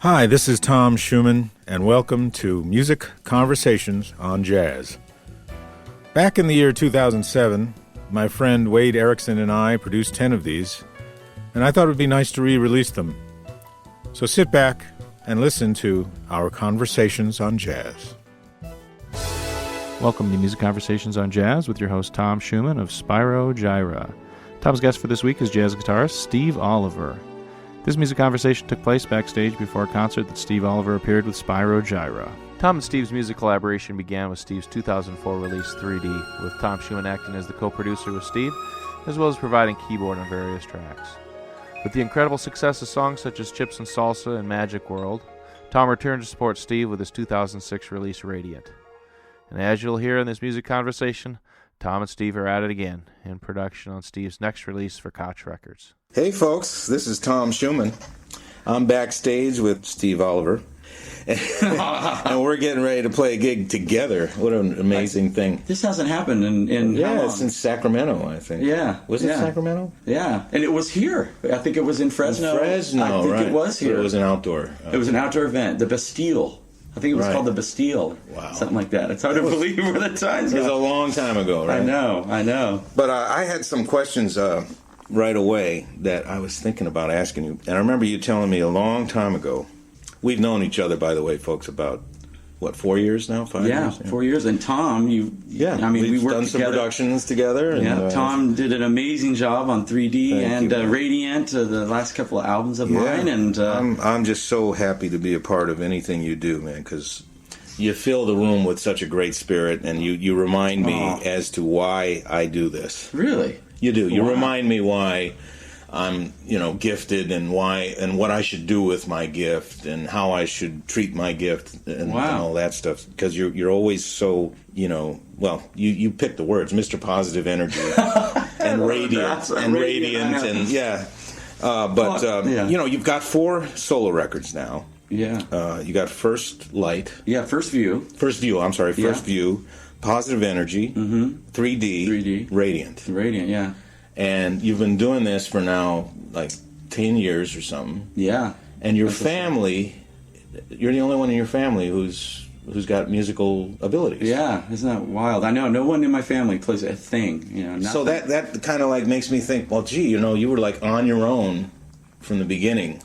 Hi, this is Tom Schuman, and welcome to Music Conversations on Jazz. Back in the year 2007, my friend Wade Erickson and I produced 10 of these, and I thought it would be nice to re-release them. So sit back and listen to our Conversations on Jazz. Welcome to Music Conversations on Jazz with your host Tom Schuman of Spyro Gyra. Tom's guest for this week is jazz guitarist Steve Oliver. This music conversation took place backstage before a concert that Steve Oliver appeared with Spyro Gyra. Tom and Steve's music collaboration began with Steve's 2004 release 3D, with Tom Schuman acting as the co-producer with Steve, as well as providing keyboard on various tracks. With the incredible success of songs such as Chips and Salsa and Magic World, Tom returned to support Steve with his 2006 release Radiant. And as you'll hear in this music conversation, Tom and Steve are at it again in production on Steve's next release for Koch Records. Hey folks, this is Tom Schuman. I'm backstage with Steve Oliver, and we're getting ready to play a gig together. What an amazing thing. This hasn't happened in how long? It's in Sacramento, I think. Yeah. Was it Sacramento? Yeah, and it was here. I think it was in Fresno. I think it was here. So it was an outdoor. It was an outdoor event, the Bastille. I think it was called the Bastille. Wow. Something like that. It's hard to believe where the times go. It was a long time ago, right? I know. But I had some questions right away that I was thinking about asking you. And I remember you telling me a long time ago. We've known each other, by the way, folks, about, 4 years now? 5 years? Yeah, 4 years. And Tom, we worked done together. some productions together. And, Tom did an amazing job on 3D and Radiant, the last couple of albums of mine. And I'm just so happy to be a part of anything you do, man, because you fill the room with such a great spirit, and you remind me as to why I do this. Really? You do. You remind me why I'm, gifted, and why and what I should do with my gift, and how I should treat my gift, and all that stuff. Because you're always so, you pick the words, Mr. Positive Energy, and radiant, you've got 4 solo records now. Yeah. You got First Light. Yeah, First View. First View, Positive Energy, 3D, Radiant. Radiant, yeah. And you've been doing this for now, 10 years or something. Yeah. And your family, you're the only one in your family who's got musical abilities. Yeah, isn't that wild? I know, no one in my family plays a thing, So that kind of makes me think, well, gee, you were on your own from the beginning.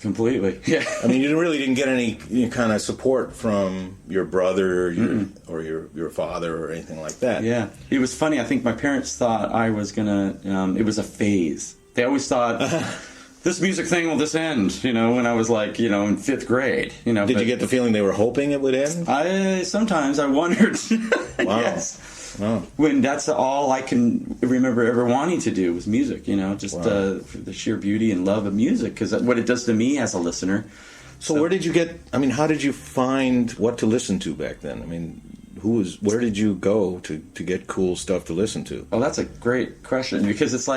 Completely, yeah. I mean, you really didn't get any kind of support from your brother or your father or anything like that. Yeah. It was funny. I think my parents thought I was going to... it was a phase. They always thought, this music thing will just end, when I was in 5th grade. Did you get the feeling they were hoping it would end? Sometimes I wondered. Wow. Yes. Wow. When that's all I can remember ever wanting to do was music, for the sheer beauty and love of music, because what it does to me as a listener. So where did you how did you find what to listen to back then? I mean, where did you go to get cool stuff to listen to? Well, that's a great question, because it's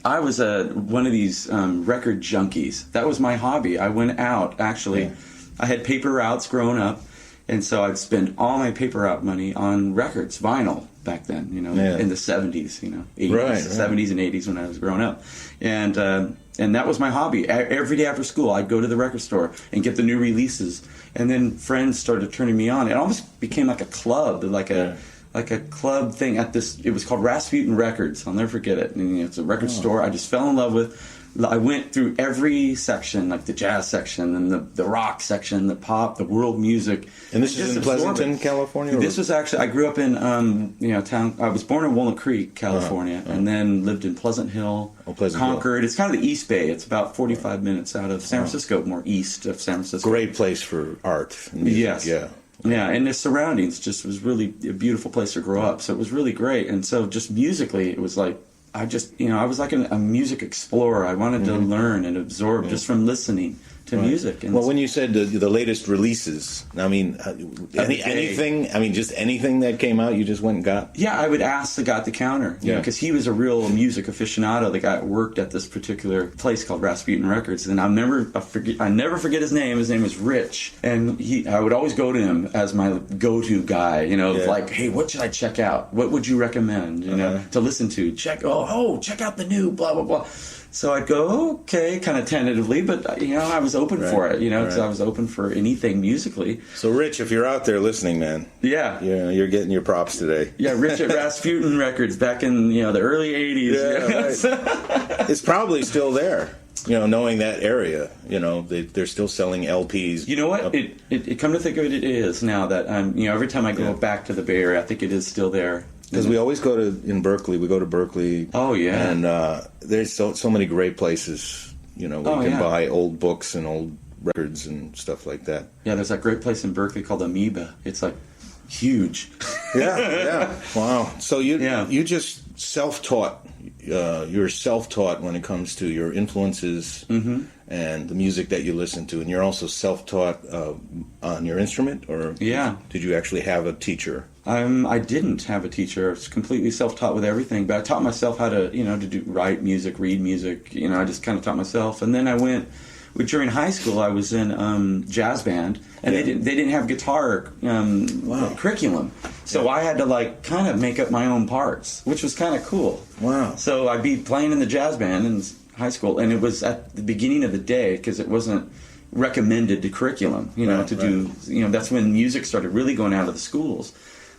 I was one of these record junkies. That was my hobby. I went out, actually. Yeah. I had paper routes growing up, and so I'd spend all my paper route money on records, vinyl, back then, in the 70s, 80s, 70s and 80s when I was growing up. And that was my hobby. Every day after school, I'd go to the record store and get the new releases. And then friends started turning me on. It almost became like a club, like a club thing at this. It was called Rasputin Records. I'll never forget it. And, it's a record store I just fell in love with. I went through every section, like the jazz section and the rock section, the pop, the world music. And this is in Pleasanton, California? This was actually, I grew up in, town. I was born in Walnut Creek, California, and then lived in Pleasant Hill, Concord. It's kind of the East Bay. It's about 45 minutes out of San Francisco, more east of San Francisco. Great place for art and music. Yes. Yeah. Yeah, and the surroundings just was really a beautiful place to grow up. So it was really great. And so just musically, it was I was like a music explorer. I wanted to learn and absorb just from listening to music. And when you said the latest releases, I mean, anything? I mean, just anything that came out, you just went and got? Yeah, I would ask the guy at the counter, because he was a real music aficionado. The guy that worked at this particular place called Rasputin Records, and I never forget his name. His name was Rich, and I would always go to him as my go-to guy. Hey, what should I check out? What would you recommend? To listen to? Check out the new blah blah blah. So I'd go, okay, kind of tentatively, but I was open for it, because I was open for anything musically. So, Rich, if you're out there listening, man, you're getting your props today. Yeah, Rich at Rasputin Records back in the early '80s. Yeah, right. It's probably still there. Knowing that area, they're still selling LPs. You know what? It come to think of it, it is now that I'm. Every time I go back to the Bay Area, I think it is still there. Because we always go in Berkeley. We go to Berkeley. Oh yeah. And there's so many great places. We can buy old books and old records and stuff like that. Yeah, there's that great place in Berkeley called Amoeba. It's like huge. Yeah. Wow. So you just self-taught. You're self-taught when it comes to your influences and the music that you listen to, and you're also self-taught on your instrument, or did you actually have a teacher? I didn't have a teacher. I was completely self-taught with everything, but I taught myself how to write music, read music. I just kind of taught myself, and then I went. During high school, I was in jazz band, and they didn't have guitar curriculum, so I had to kind of make up my own parts, which was kind of cool. Wow! So I'd be playing in the jazz band in high school, and it was at the beginning of the day because it wasn't recommended to curriculum, to do. That's when music started really going out of the schools,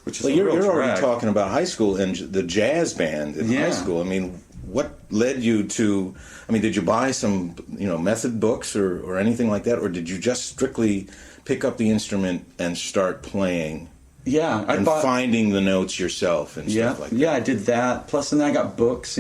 which is you're already talking about high school and the jazz band in high school. I mean, what led you to? I mean, did you buy some, method books or anything like that, or did you just strictly pick up the instrument and start playing? Yeah, finding the notes yourself and stuff like that. Yeah, I did that. Plus, then I got books,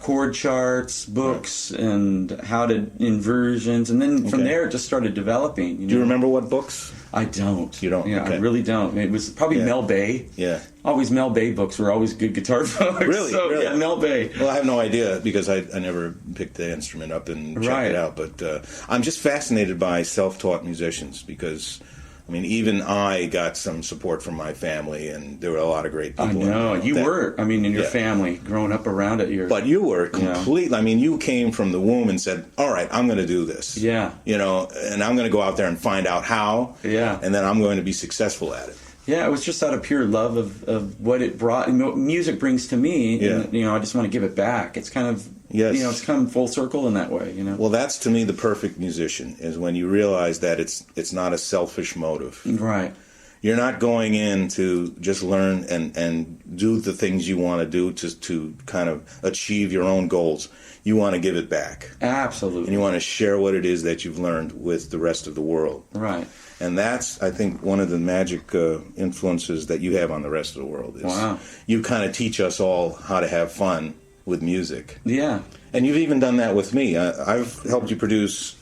chord charts, books, and how to inversions, and then from there it just started developing. Do you remember what books? I don't. You don't? Yeah, okay. I really don't. It was probably Mel Bay. Yeah. Always Mel Bay books were always good guitar books. Really? Really? Yeah, Mel Bay. Well, I have no idea because I never picked the instrument up and checked it out. But I'm just fascinated by self-taught musicians because, even I got some support from my family, and there were a lot of great people. I know. You were, in your family, growing up around it. But you were completely, you came from the womb and said, all right, I'm going to do this. Yeah. And I'm going to go out there and find out how. Yeah. And then I'm going to be successful at it. Yeah, it was just out of pure love of what it brought, and what music brings to me. Yeah. And, I just want to give it back. It's kind of, it's come full circle in that way. Well, that's to me the perfect musician is when you realize that it's not a selfish motive. Right. You're not going in to just learn and do the things you want to do to kind of achieve your own goals. You want to give it back. Absolutely. And you want to share what it is that you've learned with the rest of the world. Right. And that's, I think, one of the magic influences that you have on the rest of the world. Is you kind of teach us all how to have fun with music. Yeah. And you've even done that with me. I've helped you produce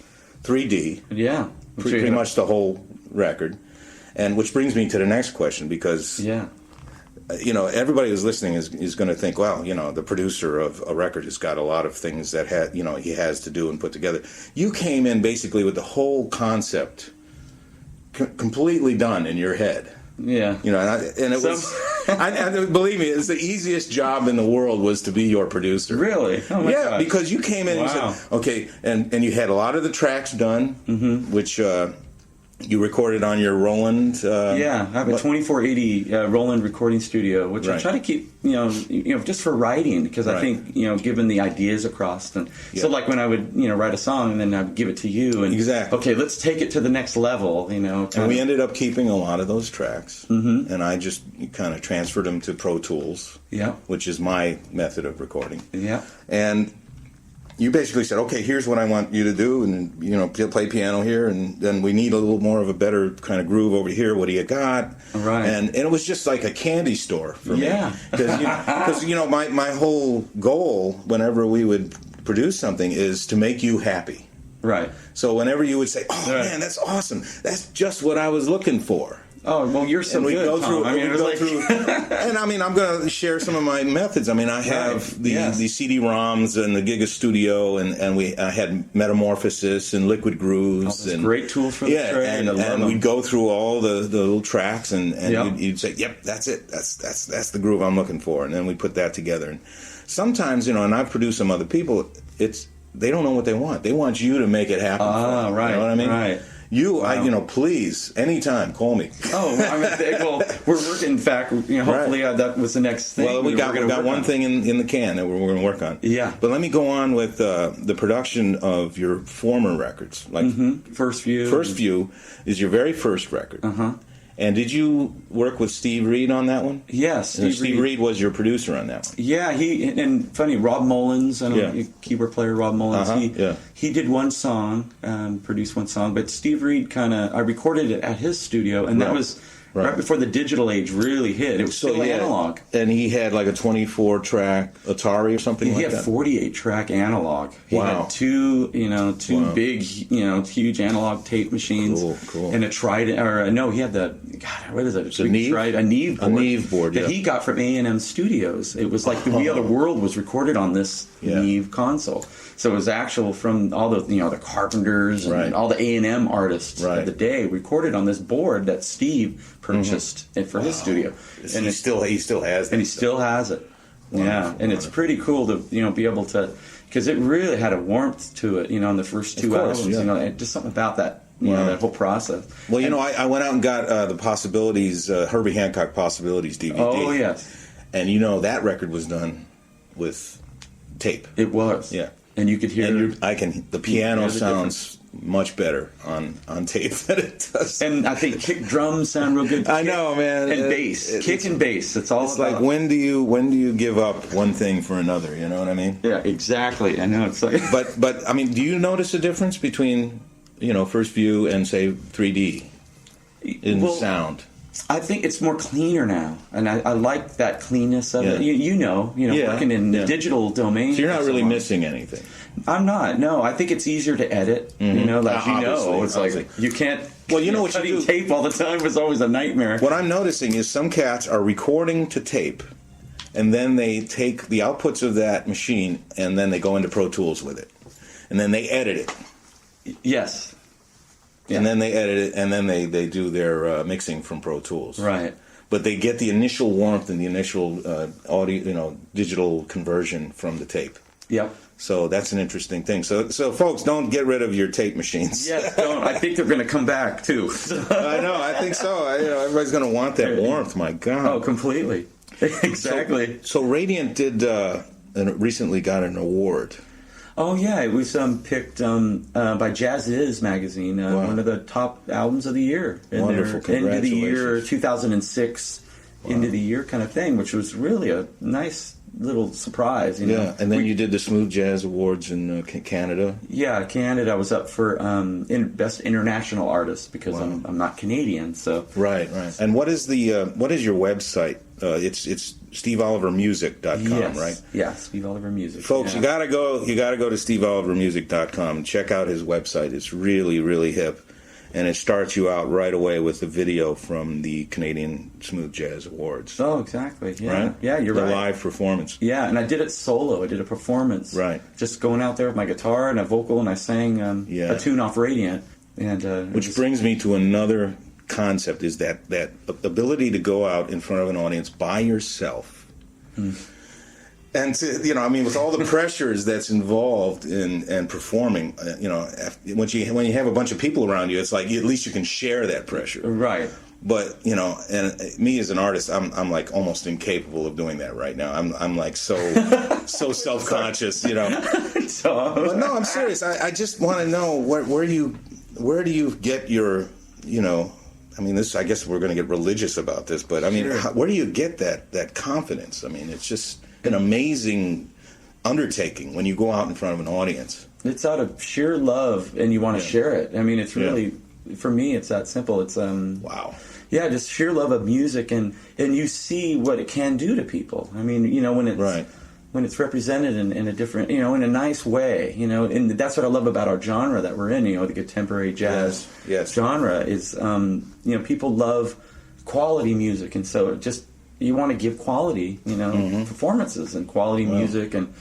3D. Yeah. Pretty much the whole record. And which brings me to the next question, because everybody who's listening is going to think, well, the producer of a record has got a lot of things that he has to do and put together. You came in basically with the whole concept completely done in your head. Yeah. And it was, believe me, it's the easiest job in the world was to be your producer. Really? Oh my gosh. Because you came in and you said, okay, and you had a lot of the tracks done, which you recorded on your Roland. I have a 2480 Roland recording studio, which I try to keep, just for writing, because I think, giving the ideas across. And so, like when I would, write a song, and then I'd give it to you, and okay, let's take it to the next level, And we ended up keeping a lot of those tracks, and I just kind of transferred them to Pro Tools, which is my method of recording. Yeah, and you basically said, okay, here's what I want you to do, and play piano here, and then we need a little more of a better kind of groove over here. What do you got? Right. And it was just like a candy store for me. Yeah. Because my whole goal whenever we would produce something is to make you happy. Right. So whenever you would say, oh man, that's awesome, that's just what I was looking for. Oh, well, you're so good, Tom. And I'm going to share some of my methods. I have the CD-ROMs and the Giga Studio, and I had Metamorphosis and Liquid Grooves. And great tools for the trade. And we'd go through all the little tracks, and you'd say, yep, that's it. That's the groove I'm looking for. And then we put that together. And sometimes, and I've produced some other people, they don't know what they want. They want you to make it happen for them. Right. You know what I mean? Right. Please, anytime, call me. Oh, well, we're working. In fact, hopefully that was the next thing. Well, we got one thing in the can that we're going to work on. Yeah. But let me go on with the production of your former records. Like First View. First View is your very first record. Uh-huh. And did you work with Steve Reed on that one? Yes, Steve Reed was your producer on that one. Yeah, funny, Rob Mullins, keyboard player Rob Mullins, he did one song, produced one song, but Steve Reed I recorded it at his studio, and that was right before the digital age really hit. It was still analog. And he had like a 24-track Atari or something like that? He had 48-track analog. He Wow. had two big, huge analog tape machines. Cool. And he had what is it? It's a Neve? A Neve board. A Neve board, that he got from A&M Studios. It was like the We Are the World was recorded on this Neve console. So it was actual from all the the Carpenters and all the A&M artists of the day recorded on this board that Steve purchased for his studio. And he still has it. And he still has it. Wonderful, and it's pretty cool to be able to, because it really had a warmth to it. In the first two albums, just something about that. That whole process. Well, I went out and got the Possibilities, Herbie Hancock Possibilities DVD. Oh yes. And that record was done with tape. It was. Yeah. And you could hear. The piano sounds much better on tape than it does. And I think kick drums sound real good. I know, man. And bass, kick and bass. It's all. It's about. Like when do you give up one thing for another? You know what I mean? Yeah, exactly. I know it's like. But I mean, do you notice a difference between First View and say 3D in sound? I think it's more cleaner now, and I like that cleanness of it. Working in the digital domain. So you're not really missing anything. I'm not. No, I think it's easier to edit. It's like you can't. Well, what cutting you do. Tape all the time was always a nightmare. What I'm noticing is some cats are recording to tape, and then they take the outputs of that machine, and then they go into Pro Tools with it, and then they edit it. Yes. And then they edit it, and then they do their mixing from Pro Tools. Right. But they get the initial warmth and the initial audio, digital conversion from the tape. Yep. So that's an interesting thing. So folks, don't get rid of your tape machines. Yes, don't. I think they're going to come back too. I know. I think so. Everybody's going to want that warmth. My God. Oh, completely. Exactly. So Radiant did recently got an award. Oh yeah, it was picked by Jazz Is magazine, one of the top albums of the year. Wonderful, congratulations. End of the year 2006, end of the year kind of thing, which was really a nice little surprise. And then you did the Smooth Jazz Awards in Canada. Yeah, Canada. I was up for Best International Artist because I'm not Canadian. So right. And what is your website? It's SteveOliverMusic.com, yes. right? Yeah, Steve Oliver Music. Folks, you gotta go to SteveOliverMusic.com and check out his website. It's really, really hip. And it starts you out right away with the video from the Canadian Smooth Jazz Awards. Oh, exactly. Yeah. Right? Yeah, you're right. The live performance. Yeah, and I did it solo. I did a performance. Right. Just going out there with my guitar and a vocal, and I sang a tune off Radiant. And which brings me to another concept, is that ability to go out in front of an audience by yourself. And to, with all the pressures that's involved in performing, when you have a bunch of people around you, it's like at least you can share that pressure. Right. But and me as an artist, I'm like almost incapable of doing that right now. I'm like so self-conscious, But no, I'm serious. I just want to know where do you get your, I guess we're going to get religious about this, but where do you get that confidence? It's just an amazing undertaking when you go out in front of an audience. It's out of sheer love, and you want to share it. It's really, for me, it's that simple. It's wow. Yeah, just sheer love of music, and you see what it can do to people. When it's represented in a different, in a nice way, and that's what I love about our genre that we're in. The contemporary jazz genre is, people love quality music, and so you want to give quality, performances and quality music, and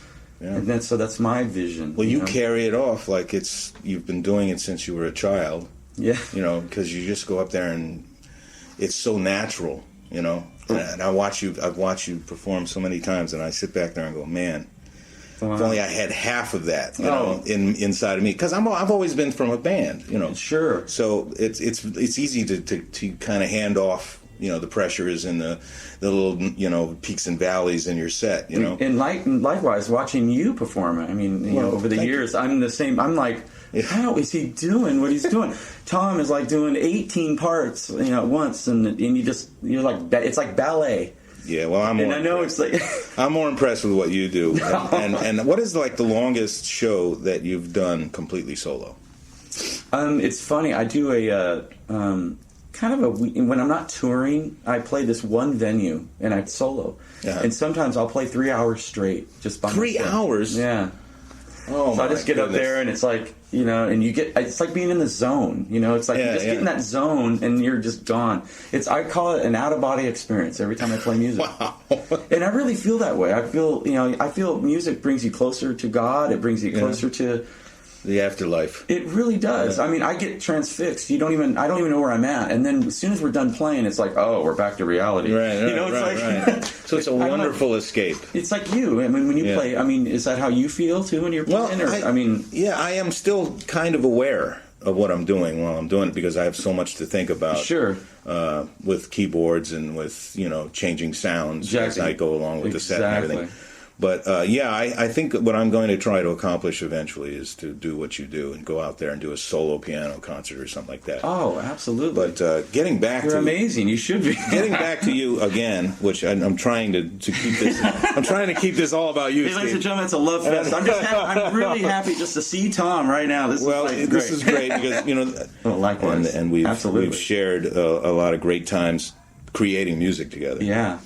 that's my vision. Well, you carry it off like you've been doing it since you were a child. Yeah. Because you just go up there and it's so natural, And I've watched you perform so many times, and I sit back there and go, man, Wow. If only I had half of that, you know, inside of me. Because I've always been from a band, you know. Sure. So it's easy to kind of hand off, you know, the pressures and the little, you know, peaks and valleys in your set, you know. And likewise, watching you perform, I mean, you know, over the years, I'm the same. I'm like, how is he doing what he's doing? Tom is like doing 18 parts, you know, at once, and you're like, it's like ballet. Yeah, well, I know it's like I'm more impressed with what you do. And what is like the longest show that you've done completely solo? It's funny. I do a kind of when I'm not touring, I play this one venue and I solo. Uh-huh. And sometimes I'll play 3 hours straight just by 3 myself. hours? Yeah. Oh, so I just get up there and it's like, you know, and it's like being in the zone, you know, it's like you just get in that zone and you're just gone. I call it an out-of-body experience every time I play music. Wow. And I really feel that way. I feel music brings you closer to God. It brings you closer to the afterlife. It really does. Yeah. I mean, I get transfixed. I don't even know where I'm at. And then as soon as we're done playing, it's like, oh, we're back to reality. Right, you know, it's right. So it's a wonderful escape. It's like you. I mean, when you play, I mean, is that how you feel too when you're playing? Yeah, I am still kind of aware of what I'm doing while I'm doing it because I have so much to think about. Sure. With keyboards and with, you know, changing sounds as I go along with the set and everything. But, I think what I'm going to try to accomplish eventually is to do what you do and go out there and do a solo piano concert or something like that. Oh, absolutely. But getting back You're amazing. You should be. Getting back to you again, which I'm trying to keep this. I'm trying to keep this all about you, Hey, ladies and gentlemen, it's a love fest. I'm really happy just to see Tom right now. This is great because, you know, likewise. And we've shared a lot of great times creating music together. Yeah.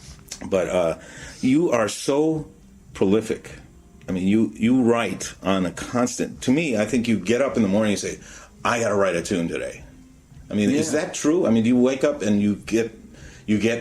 But you are so prolific. I mean, you write on a constant. To me, I think you get up in the morning and say, I got to write a tune today. I mean, is that true? I mean, do you wake up and you get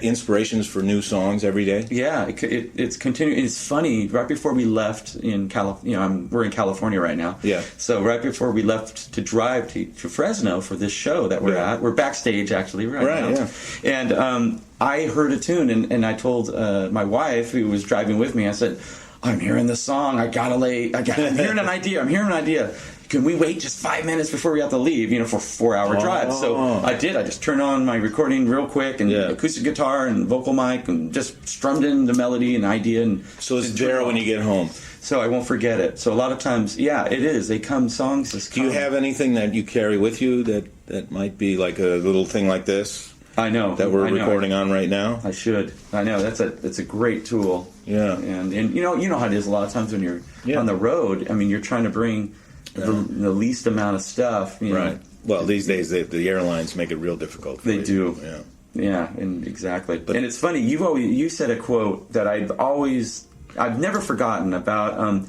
inspirations for new songs every day? Yeah, it's continuing. It's funny. Right before we left in California, you know, we're in California right now. Yeah. So right before we left to drive to Fresno for this show that we're at, we're backstage actually right now. Yeah. And I heard a tune, and I told my wife who was driving with me. I said, I'm hearing this song. I'm hearing an idea. Can we wait just 5 minutes before we have to leave, you know, for a 4-hour drive? So I did. I just turned on my recording real quick and acoustic guitar and vocal mic and just strummed in the melody and idea. And so it's there when you get home. So I won't forget it. So a lot of times, it is. Songs just come. Do you have anything that you carry with you that might be like a little thing like this? I know that we're recording on right now. I should. I know it's a great tool. Yeah, and you know how it is. A lot of times when you're on the road, I mean, you're trying to bring the least amount of stuff. You know. Well, these days the airlines make it real difficult. They do. Yeah. Yeah, and exactly. And it's funny. You said a quote that I've never forgotten about.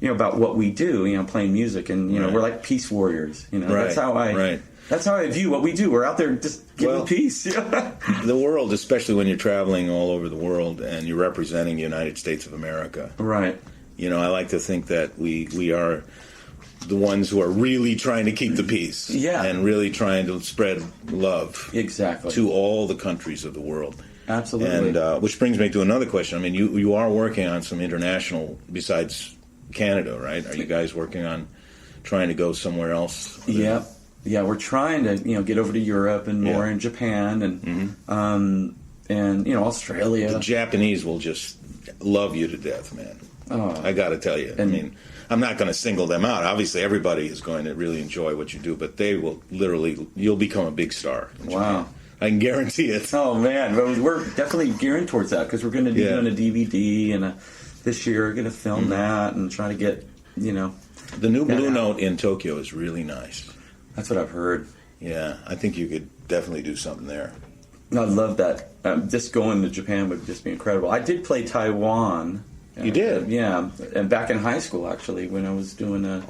About what we do. You know, playing music, and we're like peace warriors. You know, that's how I. That's how I view what we do. We're out there just giving peace. The world, especially when you're traveling all over the world and you're representing the United States of America. Right. You know, I like to think that we are the ones who are really trying to keep the peace. Yeah. And really trying to spread love. Exactly. To all the countries of the world. Absolutely. And which brings me to another question. I mean, you are working on some international, besides Canada, right? Are you guys working on trying to go somewhere else? Yeah. Yeah, we're trying to get over to Europe and more in Japan and Australia. The Japanese will just love you to death, man. Oh, I got to tell you. I mean, I'm not going to single them out. Obviously, everybody is going to really enjoy what you do, but they will you'll become a big star. Wow. I can guarantee it. Oh man, we're definitely gearing towards that because we're going to be doing a DVD and this year we're going to film that and try to get The new Blue Note in Tokyo is really nice. That's what I've heard. Yeah, I think you could definitely do something there. I love that. Just going to Japan would just be incredible. I did play Taiwan. You did? Yeah, and back in high school, actually, when I was doing a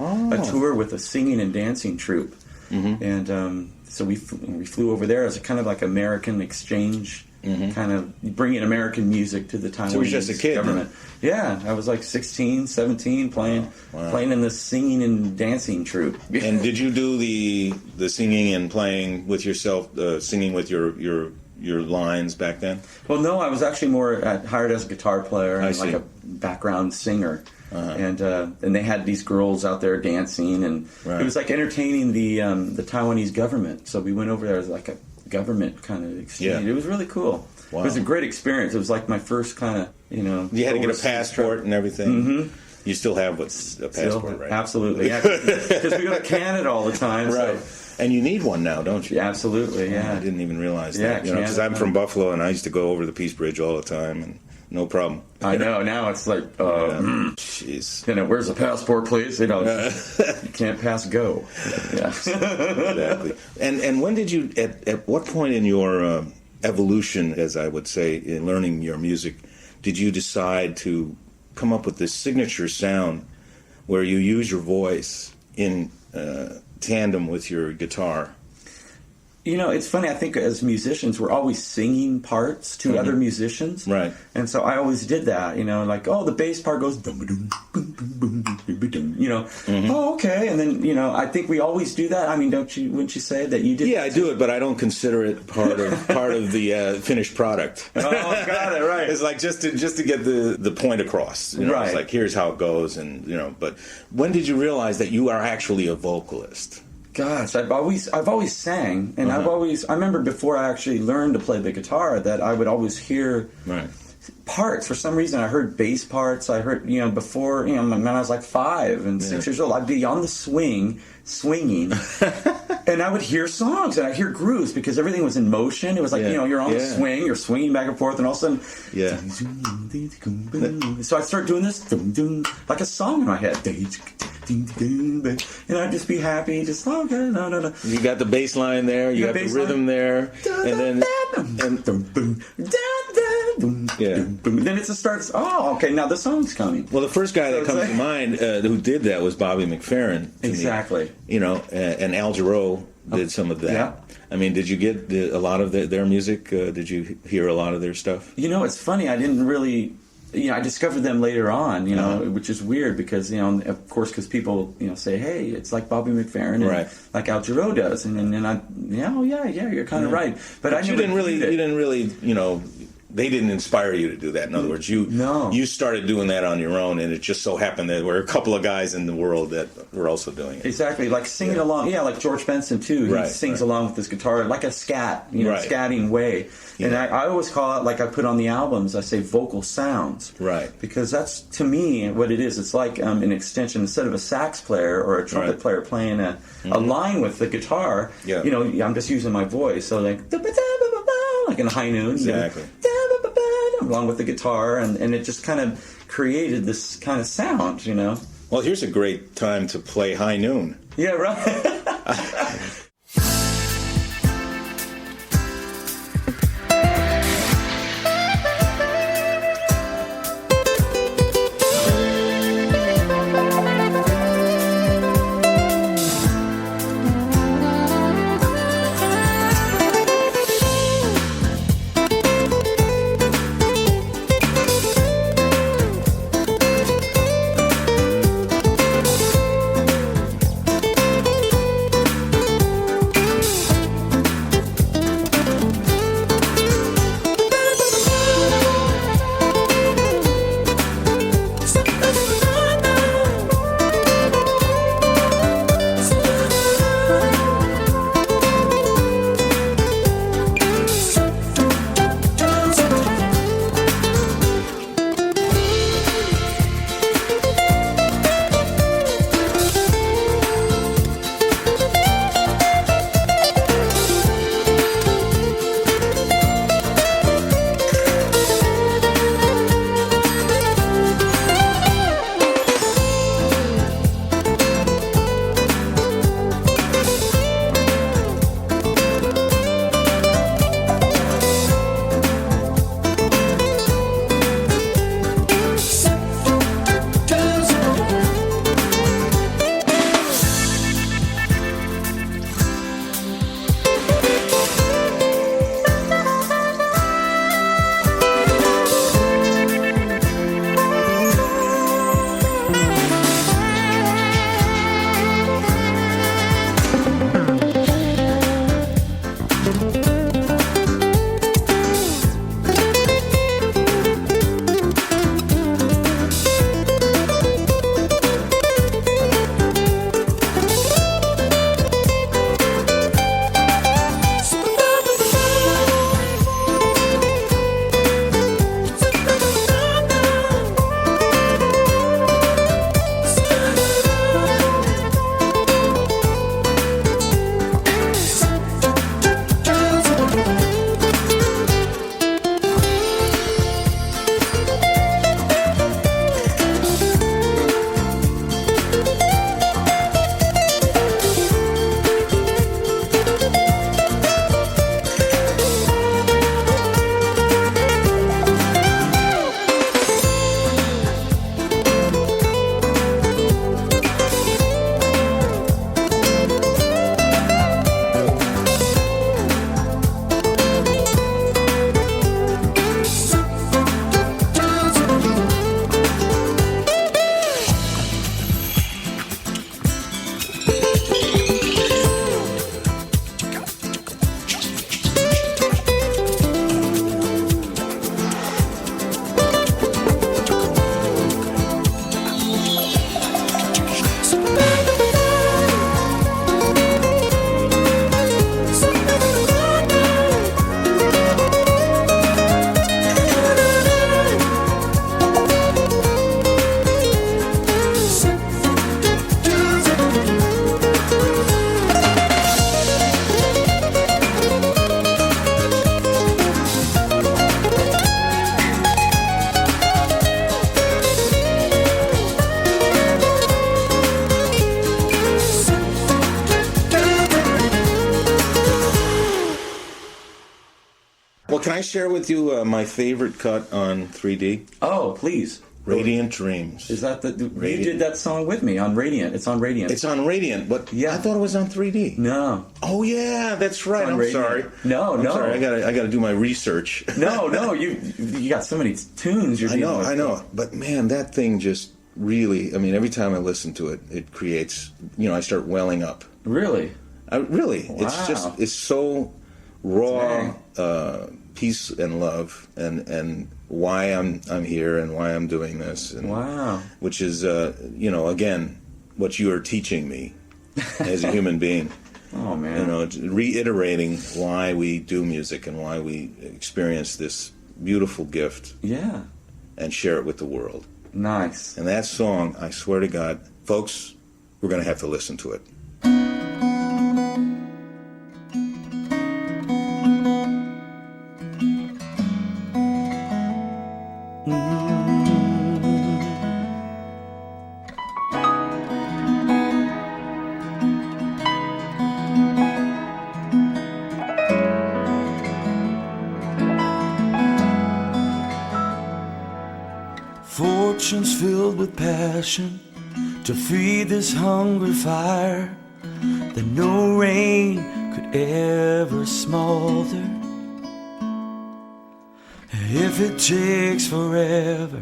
tour with a singing and dancing troupe. Mm-hmm. And so we flew over there as a kind of like American exchange, kind of bringing American music to the Taiwanese so you were just a kid, government. Yeah, I was like 16, 17, playing in the singing and dancing troupe. And did you do the singing and playing with yourself, singing with your lines back then? Well, no, I was actually more hired as a guitar player and like a background singer. and they had these girls out there dancing, and it was like entertaining the Taiwanese government. So we went over there as like a government kind of exchange. It was really cool. Wow. It was a great experience. It was like my first kind of, You had to get a passport and everything. Mm-hmm. You still have a passport, right? Absolutely, yeah. Because we go to Canada all the time, right? So. And you need one now, don't you? Yeah, absolutely, yeah. I didn't even realize that. Because I'm from Buffalo, and I used to go over the Peace Bridge all the time, and no problem. I know. Now it's like, jeez. Where's the passport, please? You can't pass go. Yeah. Exactly. And when did you? At what point in your evolution, as I would say, in learning your music, did you decide to come up with this signature sound where you use your voice in tandem with your guitar? It's funny. I think as musicians, we're always singing parts to other musicians, right? And so I always did that. Like, the bass part goes, Oh, okay. And then I think we always do that. I mean, wouldn't you say that you did? Yeah, I do it, but I don't consider it part of the finished product. Oh, got it right. It's like just to get the point across. Right. It's like, here's how it goes, and But when did you realize that you are actually a vocalist? Gosh, I've always sang, and I remember before I actually learned to play the guitar that I would always hear parts. For some reason, I heard bass parts. I heard, before, when I was like 5 and 6 years old, I'd be on the swinging, and I would hear songs, and I'd hear grooves because everything was in motion. It was like, you're on the swing, you're swinging back and forth, and all of a sudden, so I started doing this, like a song in my head. And I'd just be happy, just no. You got the bass line there, you got the rhythm there, and then it just starts. Oh, okay, now the song's coming. Well, the first guy that comes to mind who did that was Bobby McFerrin. Exactly. And Al Jarreau did some of that. Yeah. I mean, did you get a lot of their music? Did you hear a lot of their stuff? It's funny. I didn't really. I discovered them later on, which is weird because, of course, because people, say, hey, it's like Bobby McFerrin, and like Al Jarreau does, and I, you're kind of right. But you didn't really, they didn't inspire you to do that. In other words, you started doing that on your own, and it just so happened that there were a couple of guys in the world that were also doing it. Exactly, like singing along. Yeah, like George Benson too. He sings along with his guitar like a scat, scatting way. Yeah. And I always call it, like I put on the albums, I say vocal sounds. Right. Because that's, to me, what it is. It's like an extension. Instead of a sax player or a trumpet player playing a line with the guitar, I'm just using my voice. So like in a high noon. Exactly. Along with the guitar, and it just kind of created this kind of sound, Well, here's a great time to play High Noon. Yeah, right. Well, can I share with you my favorite cut on 3D? Oh, please. Radiant Dreams. Is that you did that song with me on Radiant? It's on Radiant. It's on Radiant, but yeah. I thought it was on 3D. No. Oh yeah, that's right. I'm Radiant. sorry. No. Sorry. I gotta do my research. No. You got so many tunes. I know. But man, that thing just really. I mean, every time I listen to it, it creates. I start welling up. Really. Really. Wow. It's so raw, peace and love, and why I'm here and why I'm doing this. And, wow. Which is, again, what you are teaching me as a human being. Oh, man. Reiterating why we do music and why we experience this beautiful gift. Yeah. And share it with the world. Nice. And that song, I swear to God, folks, we're going to have to listen to it. Fortunes filled with passion to feed this hungry fire that no rain could ever smolder. If it takes forever,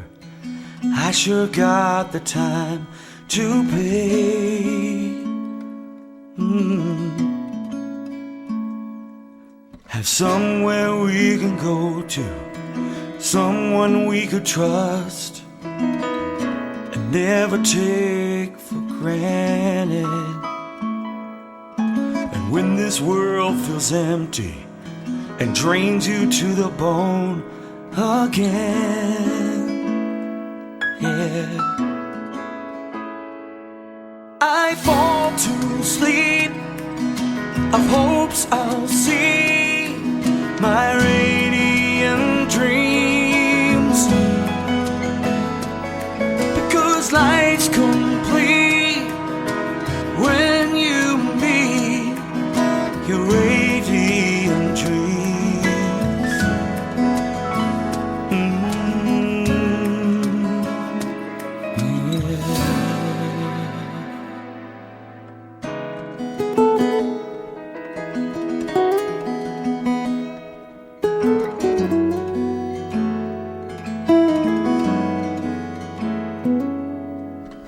I sure got the time to pay. Have somewhere we can go to, someone we could trust, and never take for granted. And when this world feels empty and drains you to the bone again, yeah, I fall to sleep of hopes I'll see my radiant dreams, because life's complete when you meet your radiant dreams.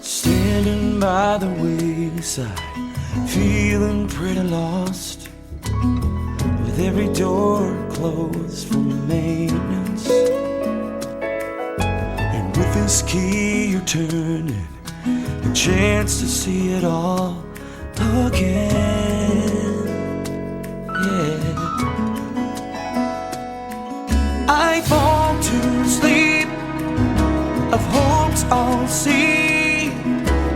Standing by the wayside, feeling pretty lost, with every door closed for maintenance. And with this key you're turning, a chance to see it all again. Yeah, I fall to sleep of hopes I'll see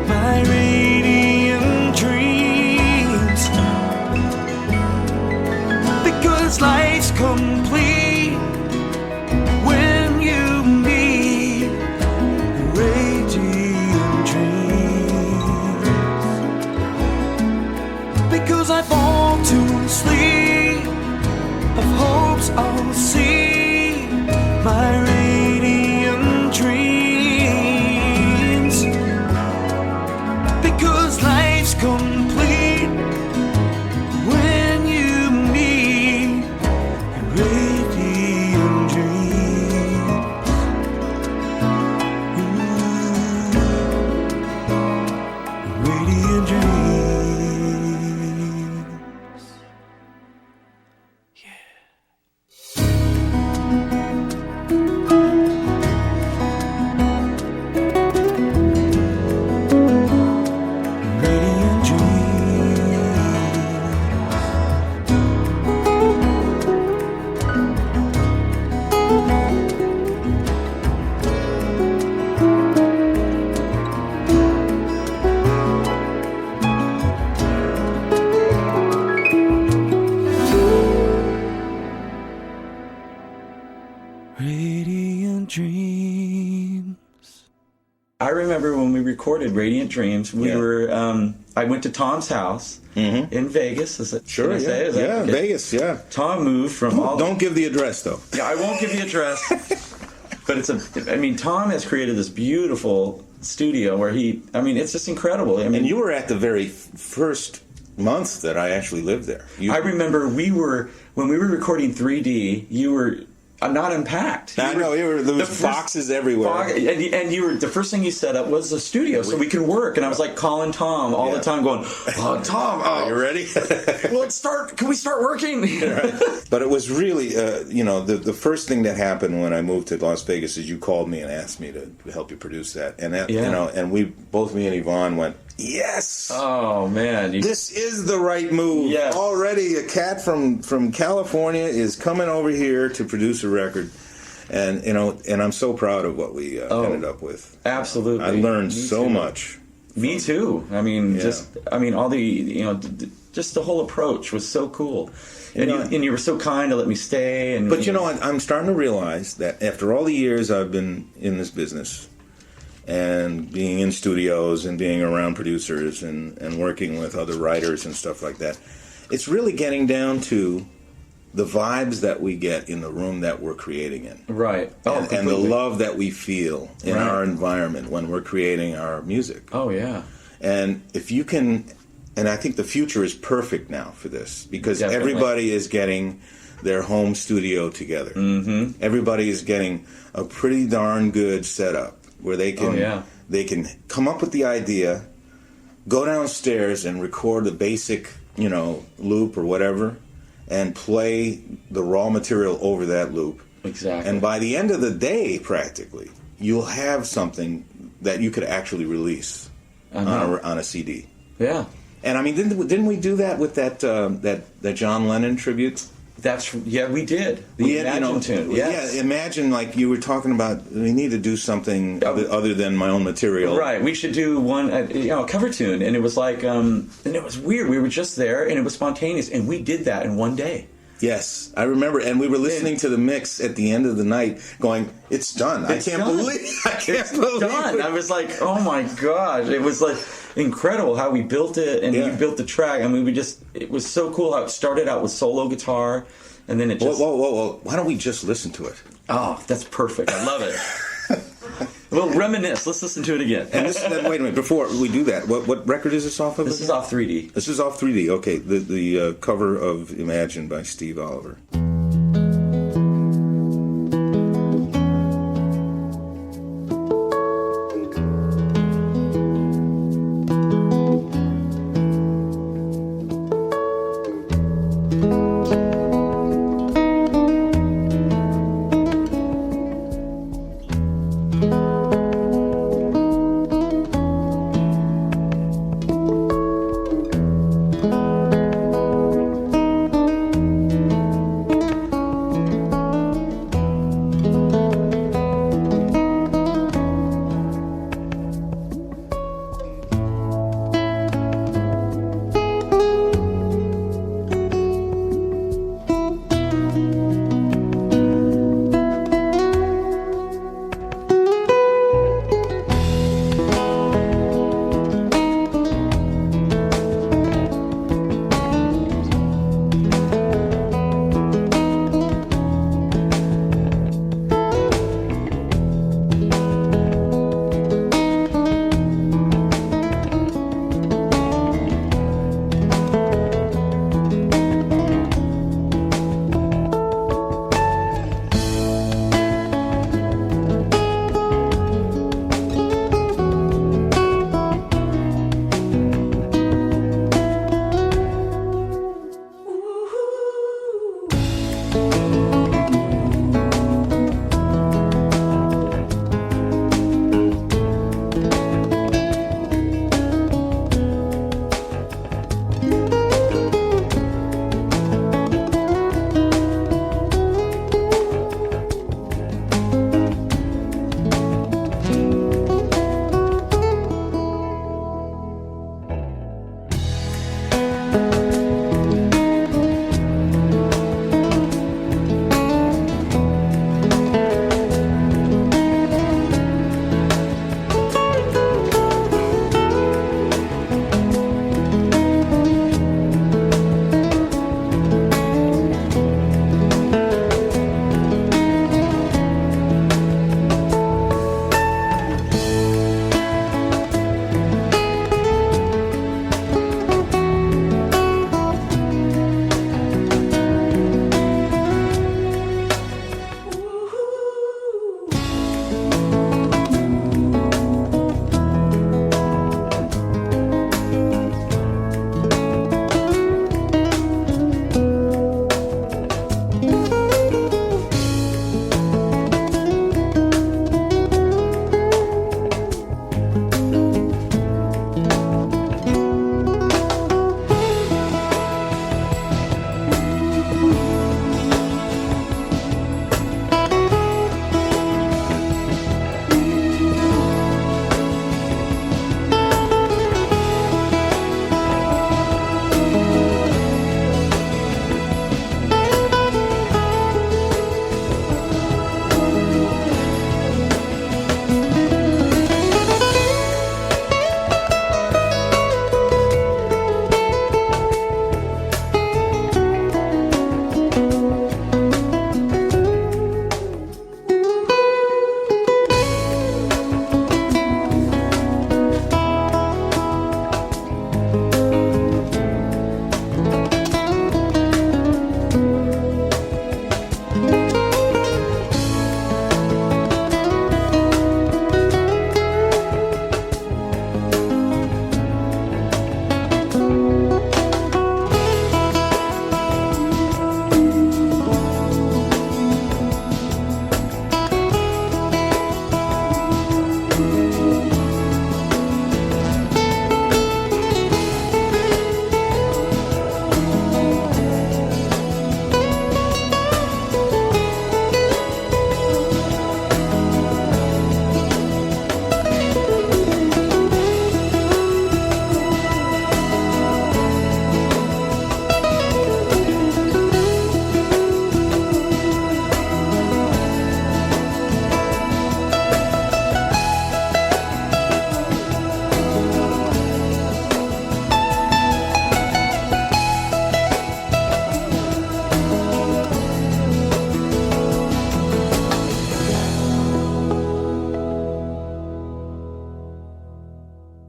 my radiant dreams, because life's complete when you meet radiant dreams, because I fall to sleep of hopes I'll see my radiant dreams, because life's complete when you meet radiant dreams. Radiant dreams. Yeah. Radiant dreams. remember when we recorded Radiant Dreams, we were, I went to Tom's house in Vegas. Is it, Sure, yeah. Vegas, yeah. Tom moved from Don't give the address, though. Yeah, I won't give the address. But Tom has created this beautiful studio where it's just incredible. And you were at the very first month that I actually lived there. I remember when we were recording 3D, you were not unpacked. There was boxes everywhere. And you were, the first thing you set up was a studio so we could work. And I was like calling Tom all the time going, Tom, you ready? Well, can we start working? But it was really, the first thing that happened when I moved to Las Vegas is you called me and asked me to help you produce that. And that, and me and Yvonne went, yes! Oh, man. This is the right move. Yes. Already a cat from California is coming over here to produce a record. And, and I'm so proud of what we ended up with. Absolutely. I learned so much. Me too. All the, just the whole approach was so cool. And you were so kind to let me stay. But, I'm starting to realize that after all the years I've been in this business, and being in studios and being around producers and working with other writers and stuff like that, it's really getting down to the vibes that we get in the room that we're creating in. Right. And the love that we feel in our environment when we're creating our music. Oh, yeah. And if you can, and I think the future is perfect now for this, because everybody is getting their home studio together. Mm-hmm. Everybody is getting a pretty darn good setup where they can come up with the idea, go downstairs and record the basic, loop or whatever, and play the raw material over that loop. Exactly. And by the end of the day, practically, you'll have something that you could actually release on a CD. Yeah. And didn't we do that with that John Lennon tribute? We did. The Imagine tune. Yes. Yeah, Imagine, like you were talking about, we need to do something other than my own material. Right. We should do one, a cover tune. And it was like, and it was weird. We were just there, and it was spontaneous. And we did that in one day. Yes, I remember. And we were listening to the mix at the end of the night going, it's done. I can't believe it. I was like, oh my gosh. It was like incredible how we built it, and you built the track. It was so cool how it started out with solo guitar, and then it just... Whoa. Why don't we just listen to it? Oh, that's perfect. I love it. We'll reminisce. Let's listen to it again. And wait a minute, before we do that, what record is this off of? This is off 3D. This is off 3D, okay. The cover of Imagine by Steve Oliver.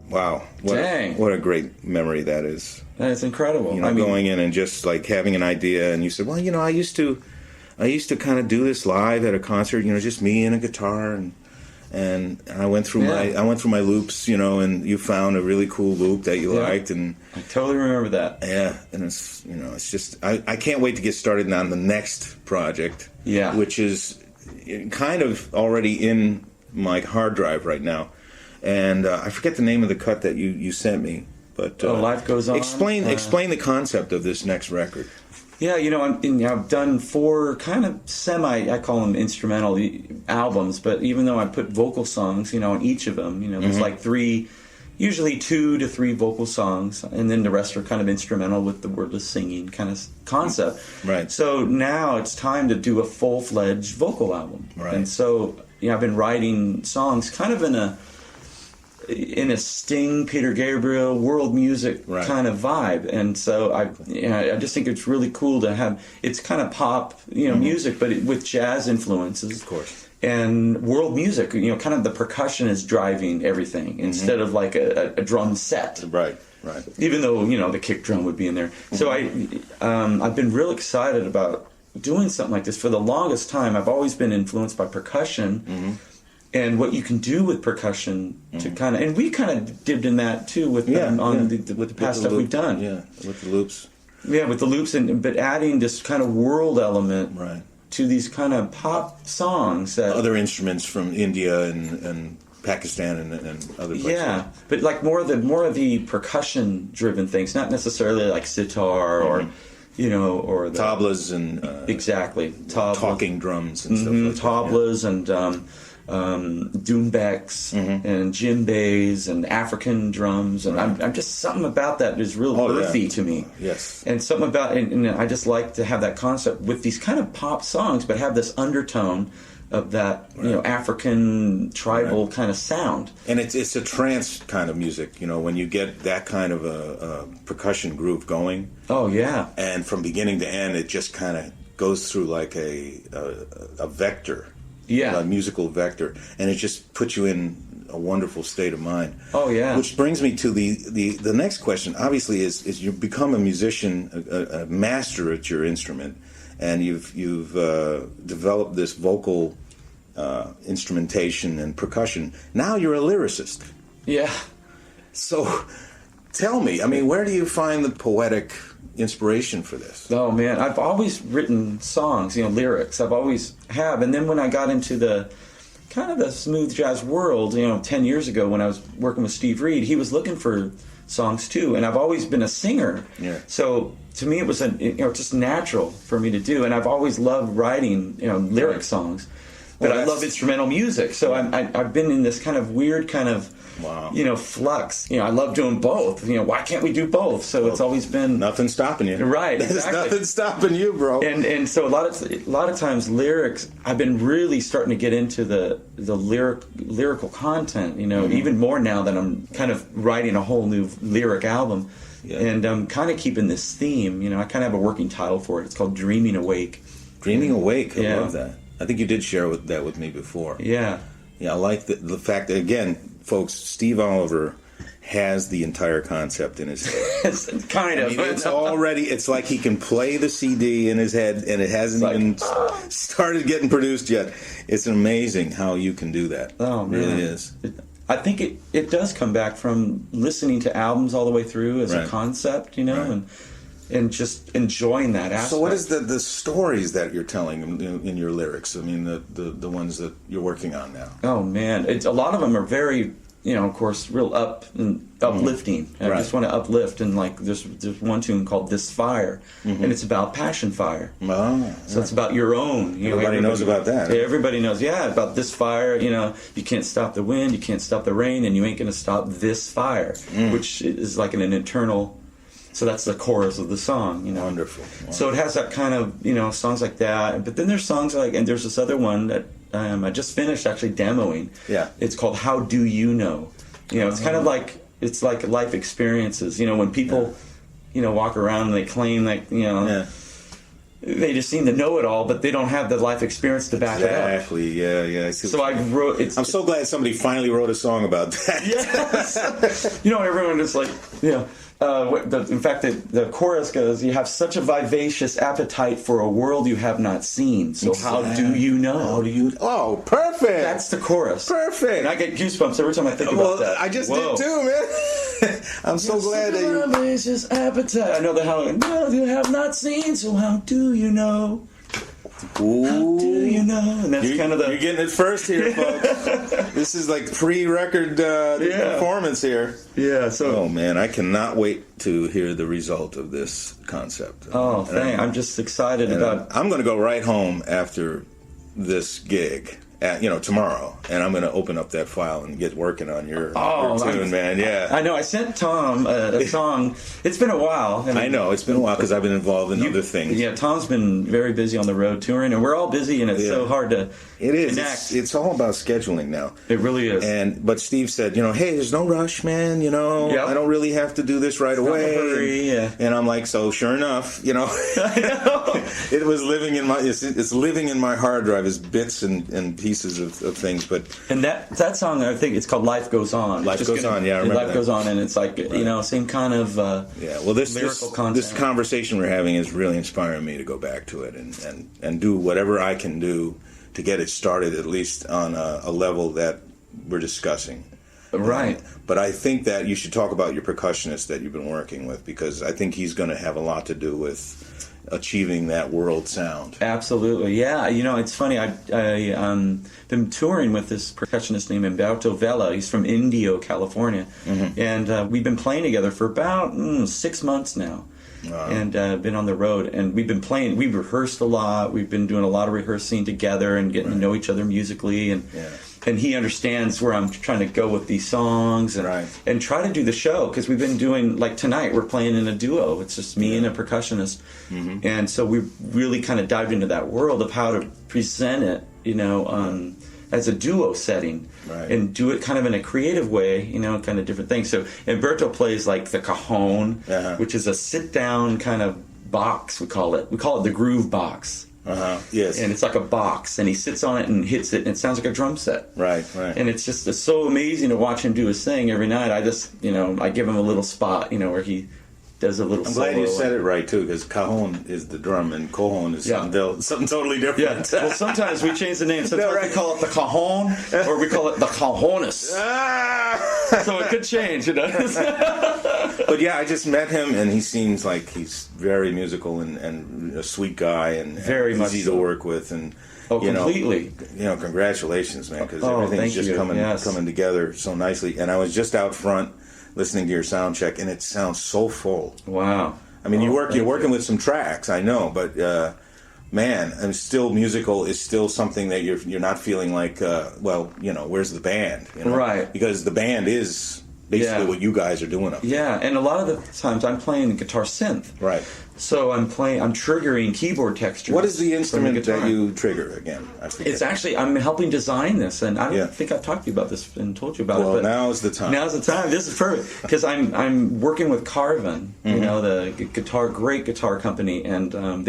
Wow. Dang. What a great memory that is. That's incredible. You know, going in and just like having an idea, and you said, well, you know, I used to kind of do this live at a concert, you know, just me and a guitar, and I went through my loops, you know, and you found a really cool loop that you liked, and I totally remember that. Yeah, and it's, you know, it's just I can't wait to get started on the next project, which is kind of already in my hard drive right now, and I forget the name of the cut that you sent me, but Life Goes On. Explain the concept of this next record. Yeah, you know, I've done 4 kind of I call them instrumental albums, but even though I put vocal songs, you know, on each of them, you know, there's like 3, usually 2 to 3 vocal songs, and then the rest are kind of instrumental with the wordless singing kind of concept. Right. So now it's time to do a full-fledged vocal album. Right. And so, you know, I've been writing songs kind of in a Sting, Peter Gabriel, world music kind of vibe, and so I just think it's really cool to have. It's kind of pop, you know, music, but with jazz influences, of course, and world music. You know, kind of the percussion is driving everything instead of like a drum set. Right. Even though, you know, the kick drum would be in there. So I've been real excited about doing something like this. For the longest time, I've always been influenced by percussion. And what you can do with percussion to kind of, and we kind of dipped in that too with with the past stuff we've done. Yeah, with the loops. Yeah, with the loops, but adding this kind of world element to these kind of pop songs. That, other instruments from India and Pakistan and other places. Yeah, but like more of the percussion driven things, not necessarily like sitar or, you know, or the tablas and exactly talking drums and stuff like tablas and. Doumbeks and djembes and African drums, and I'm just something about that is real earthy to me. Yes, and something about and I just like to have that concept with these kind of pop songs, but have this undertone of that you know, African tribal kind of sound. And it's a trance kind of music, you know, when you get that kind of a percussion groove going. Oh yeah, and from beginning to end, it just kind of goes through like a vector. Yeah, a musical vector, and it just puts you in a wonderful state of mind. Oh yeah. Which brings me to the next question. Obviously, is you become a musician, a master at your instrument, and you've developed this vocal instrumentation and percussion. Now you're a lyricist. Yeah. So, tell me. I mean, where do you find the poetic inspiration for this? Oh man, I've always written songs, you know, lyrics. I've always have, and then when I got into the kind of the smooth jazz world, you know, 10 years ago when I was working with Steve Reed, he was looking for songs too, and I've always been a singer. Yeah. So to me, it was just natural for me to do, and I've always loved writing, you know, lyric songs. But I love instrumental music, so I've been in this kind of weird kind of you know, flux. You know, I love doing both. You know, why can't we do both? So it's always been nothing stopping you. Right, There's exactly. nothing stopping you, bro. And so a lot of times lyrics. I've been really starting to get into the lyrical content. You know, even more now that I'm kind of writing a whole new lyric album. Yeah. And I'm kind of keeping this theme. You know, I kind of have a working title for it. It's called Dreaming Awake. Dreaming Awake. I love that. I think you did share that with me before. Yeah. Yeah, I like the fact that, again, folks, Steve Oliver has the entire concept in his head. Kind of. I mean, it's like he can play the CD in his head, and it hasn't even started getting produced yet. It's amazing how you can do that. Oh, man. It really is. I think it does come back from listening to albums all the way through as a concept, you know, and just enjoying that aspect. So what is the stories that you're telling in your lyrics? I mean, the ones that you're working on now. Oh, man. A lot of them are very, you know, of course, real uplifting. I just want to uplift. And, like, there's one tune called This Fire, and it's about passion fire. Oh, so it's about your own. You everybody knows about that. Everybody knows, about this fire. You know, you can't stop the wind, you can't stop the rain, and you ain't going to stop this fire, which is like an internal... So that's the chorus of the song, you know. Wonderful. So it has that kind of, you know, songs like that. But then there's songs like, and there's this other one that I just finished actually demoing. Yeah. It's called How Do You Know? You know, it's kind of like, it's like life experiences. You know, when people, you know, walk around and they claim like, you know, they just seem to know it all, but they don't have the life experience to back it up. Exactly. Yeah. So I wrote. I'm so glad somebody finally wrote a song about that. Yes. Everyone is like, in fact, the chorus goes, "You have such a vivacious appetite for a world you have not seen. So how do you know?" How do you? Oh, perfect. That's the chorus. Perfect. And I get goosebumps every time I think about that. I just did too, man. I'm so glad that you. Vivacious appetite. I know the how. No, you have not seen. So how do you know? Ooh. How do you know? And that's kind of the. You're getting it first here, folks. This is like pre-record performance here. Yeah. So. Oh man, I cannot wait to hear the result of this concept. Oh, thanks. I'm just excited about. I'm going to go right home after this gig. Tomorrow, and I'm going to open up that file and get working on your tune, man. Yeah, I know. I sent Tom a song. It's been a while. I know it's been a while because I've been involved in other things. Yeah, Tom's been very busy on the road touring, and we're all busy, and it's so hard to. It is. Connect. It's all about scheduling now. It really is. But Steve said, hey, there's no rush, man. I don't really have to do this right away. Hurry, and I'm like, so sure enough, I know. it was living in my. It's living in my hard drive as bits and pieces of things. And that song, I think it's called "Life Goes On." Life Goes On. Yeah, I remember Life Goes On, and it's like same kind of Well, this conversation we're having is really inspiring me to go back to it and do whatever I can do to get it started, at least on a level that we're discussing. Right. But I think that you should talk about your percussionist that you've been working with, because I think he's going to have a lot to do with achieving that world sound. Absolutely, yeah. It's funny. I been touring with this percussionist named Umberto Vella. He's from Indio, California, and we've been playing together for about 6 months now. Wow. And been on the road, and we've been playing. We've rehearsed a lot. We've been doing a lot of rehearsing together and getting to know each other musically, and he understands where I'm trying to go with these songs, and try to do the show, because we've been doing, like tonight we're playing in a duo. It's just me and a percussionist, and so we really kind of dived into that world of how to present it, as a duo setting, and do it kind of in a creative way, kind of different things. So Umberto plays like the cajon, which is a sit-down kind of box. We call it the groove box. Yes. And it's like a box, and he sits on it and hits it, and it sounds like a drum set. Right. And it's so amazing to watch him do his thing every night. I just, I give him a little spot, where he does a little solo. I'm glad you said it right, too, because cajon is the drum, and cajon is something totally different. Yeah. Well, sometimes we change the name. Sometimes we call it the cajon, or we call it the cajonis. So it could change, But yeah, I just met him, and he seems like he's very musical and a sweet guy, and very easy to work with, and completely. Congratulations, man, because everything's just coming together so nicely. And I was just out front listening to your sound check, and it sounds so full. Wow. I mean, you're working with some tracks, I know, but man, and still musical is still something that you're not feeling like, where's the band? Right. Because the band is basically what you guys are doing up there. Yeah, and a lot of the times I'm playing guitar synth. Right. So I'm triggering keyboard textures. What is the instrument that you trigger again? I forget. It's actually, I'm helping design this, and I don't think I've talked to you about this and told you about it. Well, now's the time. Now's the time. This is perfect, because I'm working with Carvin, the great guitar company, and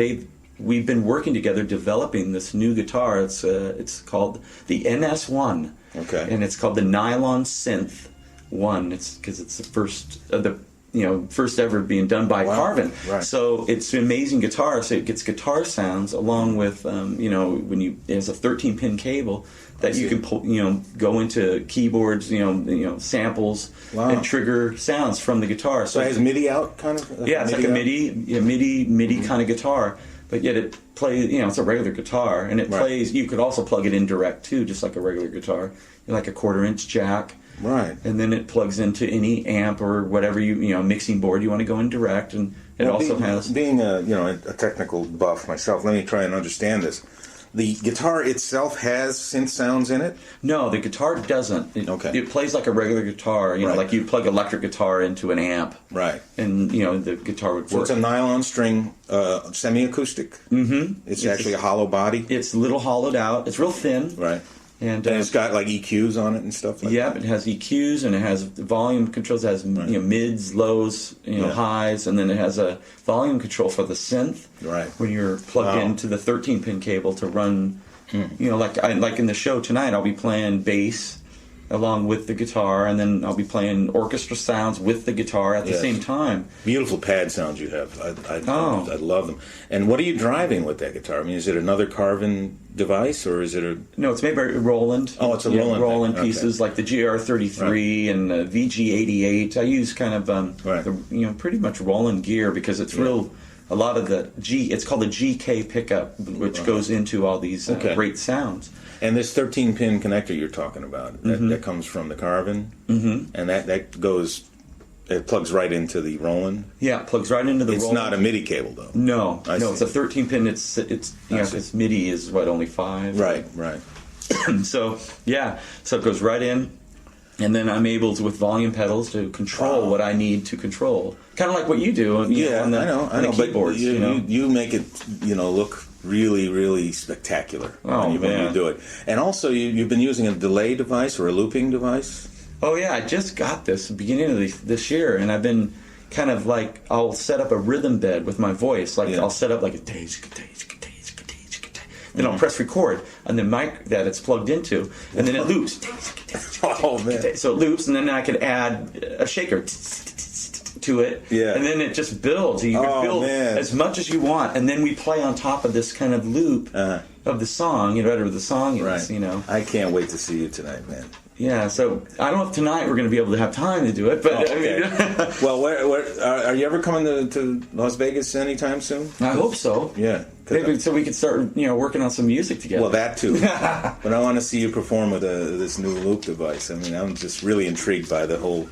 we've been working together developing this new guitar. It's called the NS1. Okay. And it's called the Nylon Synth 1. It's because it's the first of the first ever being done by Carvin. Right. So it's an amazing guitar. So it gets guitar sounds along with there's a 13-pin cable that you can pull, go into keyboards, samples, and trigger sounds from the guitar. So it has MIDI out kind of. It's like a MIDI kind of guitar. But yet it plays, it's a regular guitar, and it plays. You could also plug it in direct too, just like a regular guitar, like a 1/4-inch jack. Right. And then it plugs into any amp or whatever mixing board you want to go in direct, and it also has. Being a technical buff myself, let me try and understand this. The guitar itself has synth sounds in it? No, the guitar doesn't. It plays like a regular guitar, like you plug electric guitar into an amp. Right. And, the guitar would work. So it's a nylon string, semi-acoustic? Mm-hmm. It's actually a hollow body? It's a little hollowed out. It's real thin. Right. And it's got like EQs on it and stuff like yep, that? it has EQs, and it has volume controls. It has mids, lows, highs, and then it has a volume control for the synth. Right. When you're plugged into the 13-pin cable to run, like in the show tonight, I'll be playing bass along with the guitar, and then I'll be playing orchestra sounds with the guitar at the same time. Beautiful pad sounds you have. I love them. And what are you driving with that guitar? I mean, is it another Carvin device, or is it a... No, it's made by Roland. Oh, it's a Roland. Roland pieces, like the GR33 and the VG88. I use kind of pretty much Roland gear, because it's a lot of the it's called the GK pickup, which goes into all these great sounds. And this 13-pin connector you're talking about, that comes from the Carvin, and that goes, it plugs right into the Roland. Yeah, it plugs right into the Roland. It's not a MIDI cable, though. No, it's a 13-pin. It's MIDI is only 5. Right. So it goes right in, and then I'm able to, with volume pedals, to control what I need to control. Kind of like what you do. On the keyboards. But you make it, look really, really spectacular when you do it. And also, you've been using a delay device or a looping device? Oh, yeah. I just got this at the beginning of this year, and I've been kind of like, I'll set up a rhythm bed with my voice. I'll set up like a then I'll press record on the mic that it's plugged into, and then it loops. Oh, man. So it loops, and then I can add a shaker to it, and then it just builds. You can build as much as you want, and then we play on top of this kind of loop of the song, whatever the song is, I can't wait to see you tonight, man. Yeah, so I don't know if tonight we're going to be able to have time to do it, but well, where are you ever coming to Las Vegas anytime soon? I hope so. Yeah, maybe so we could start working on some music together. Well, that too. But I want to see you perform with this new loop device. I mean, I'm just really intrigued by the whole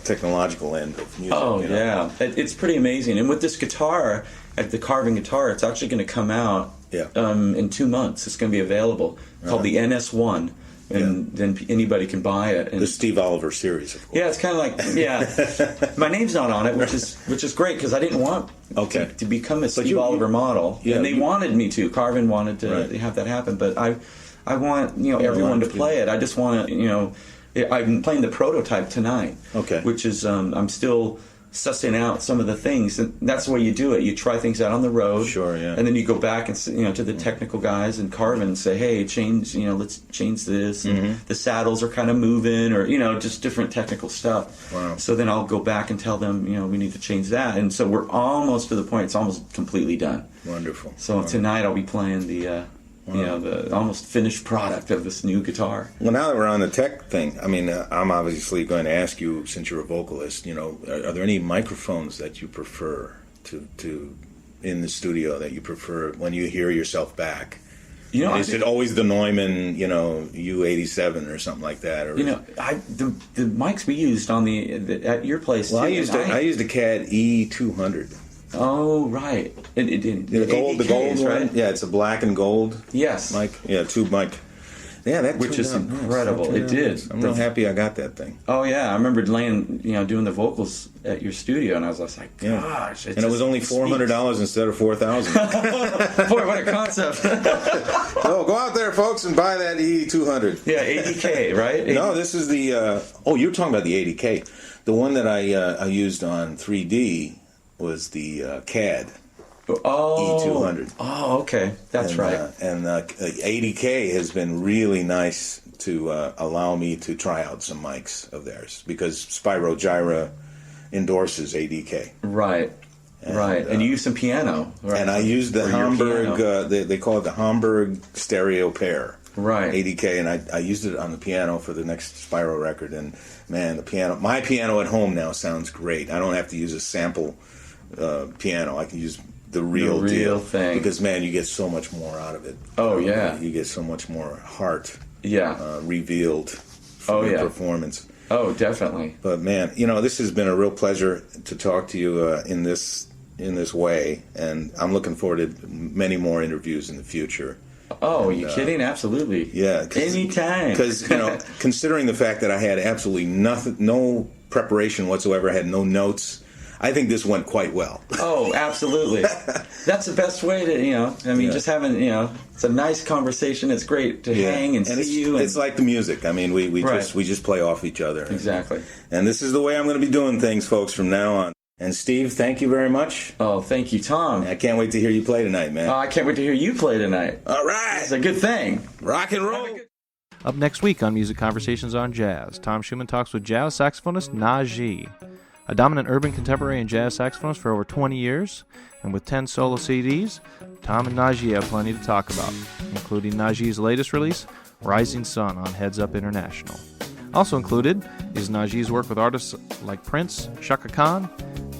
technological end of music. Oh, yeah. It's pretty amazing. And with this guitar, the Carvin guitar, it's actually going to come out in 2 months. It's going to be available. It's called the NS1. And then anybody can buy it. And the Steve Oliver series, of course. Yeah, it's kind of like, my name's not on it, which is great, because I didn't want to become a Steve Oliver modle. Yeah, and they wanted me to. Carvin wanted to have that happen, but I want everyone to play it. I just want to, I'm playing the prototype tonight, which is I'm still sussing out some of the things, and that's the way you do it. You try things out on the road, and then you go back and to the technical guys and Carvin and say, hey, let's change this. And the saddles are kind of moving, or just different technical stuff. Wow. So then I'll go back and tell them we need to change that, and so we're almost to the point. It's almost completely done. Wonderful. So tonight I'll be playing the the almost finished product of this new guitar. Well, now that we're on the tech thing, I mean, I'm obviously going to ask you, since you're a vocalist, are there any microphones that you prefer to in the studio that you prefer when you hear yourself back? Is it always the Neumann, U87 or something like that? Or the mics we used on at your place. Well, I used a CAD E200. Oh, right. The gold one? Right? Yeah, it's a black and gold. Yes. Mic. Yeah, tube mic. Yeah, which is incredible. Nice. It did. I'm real happy I got that thing. Oh, yeah. I remember doing the vocals at your studio, and I was like, gosh. And it was only $400 instead of $4,000. Boy, what a concept. So go out there, folks, and buy that E200. Yeah, ADK, right? No, this is the... you're talking about the ADK. The one that I used on 3D was the CAD E200. Oh, okay. That's right. And ADK has been really nice to allow me to try out some mics of theirs, because Spyro Gyra endorses ADK. Right. And you used some piano. Right? And I used the Hamburg, they call it the Hamburg stereo pair. Right. ADK, and I used it on the piano for the next Spyro record, and man, my piano at home now sounds great. I don't have to use a sample piano. I can use the real deal thing, because man, you get so much more out of it. Oh yeah, you get so much more heart. Yeah, revealed. From the performance. Oh, definitely. But man, this has been a real pleasure to talk to you in this way, and I'm looking forward to many more interviews in the future. Oh, are you kidding? Absolutely. Yeah. Anytime. Because, considering the fact that I had absolutely no preparation whatsoever, I had no notes, I think this went quite well. Oh, absolutely. That's the best way to, just having, it's a nice conversation. It's great to hang and see you. It's like the music. I mean, we just play off each other. Exactly. And this is the way I'm going to be doing things, folks, from now on. And Steve, thank you very much. Oh, thank you, Tom. I can't wait to hear you play tonight, man. Oh, I can't wait to hear you play tonight. All right. It's a good thing. Rock and roll. Up next week on Music Conversations on Jazz, Tom Schuman talks with jazz saxophonist Najee, a dominant urban contemporary and jazz saxophonist for over 20 years. And with 10 solo CDs, Tom and Najee have plenty to talk about, including Najee's latest release, Rising Sun, on Heads Up International. Also included is Najee's work with artists like Prince, Chaka Khan,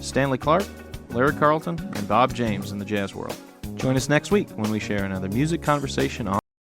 Stanley Clarke, Larry Carlton, and Bob James in the jazz world. Join us next week when we share another music conversation on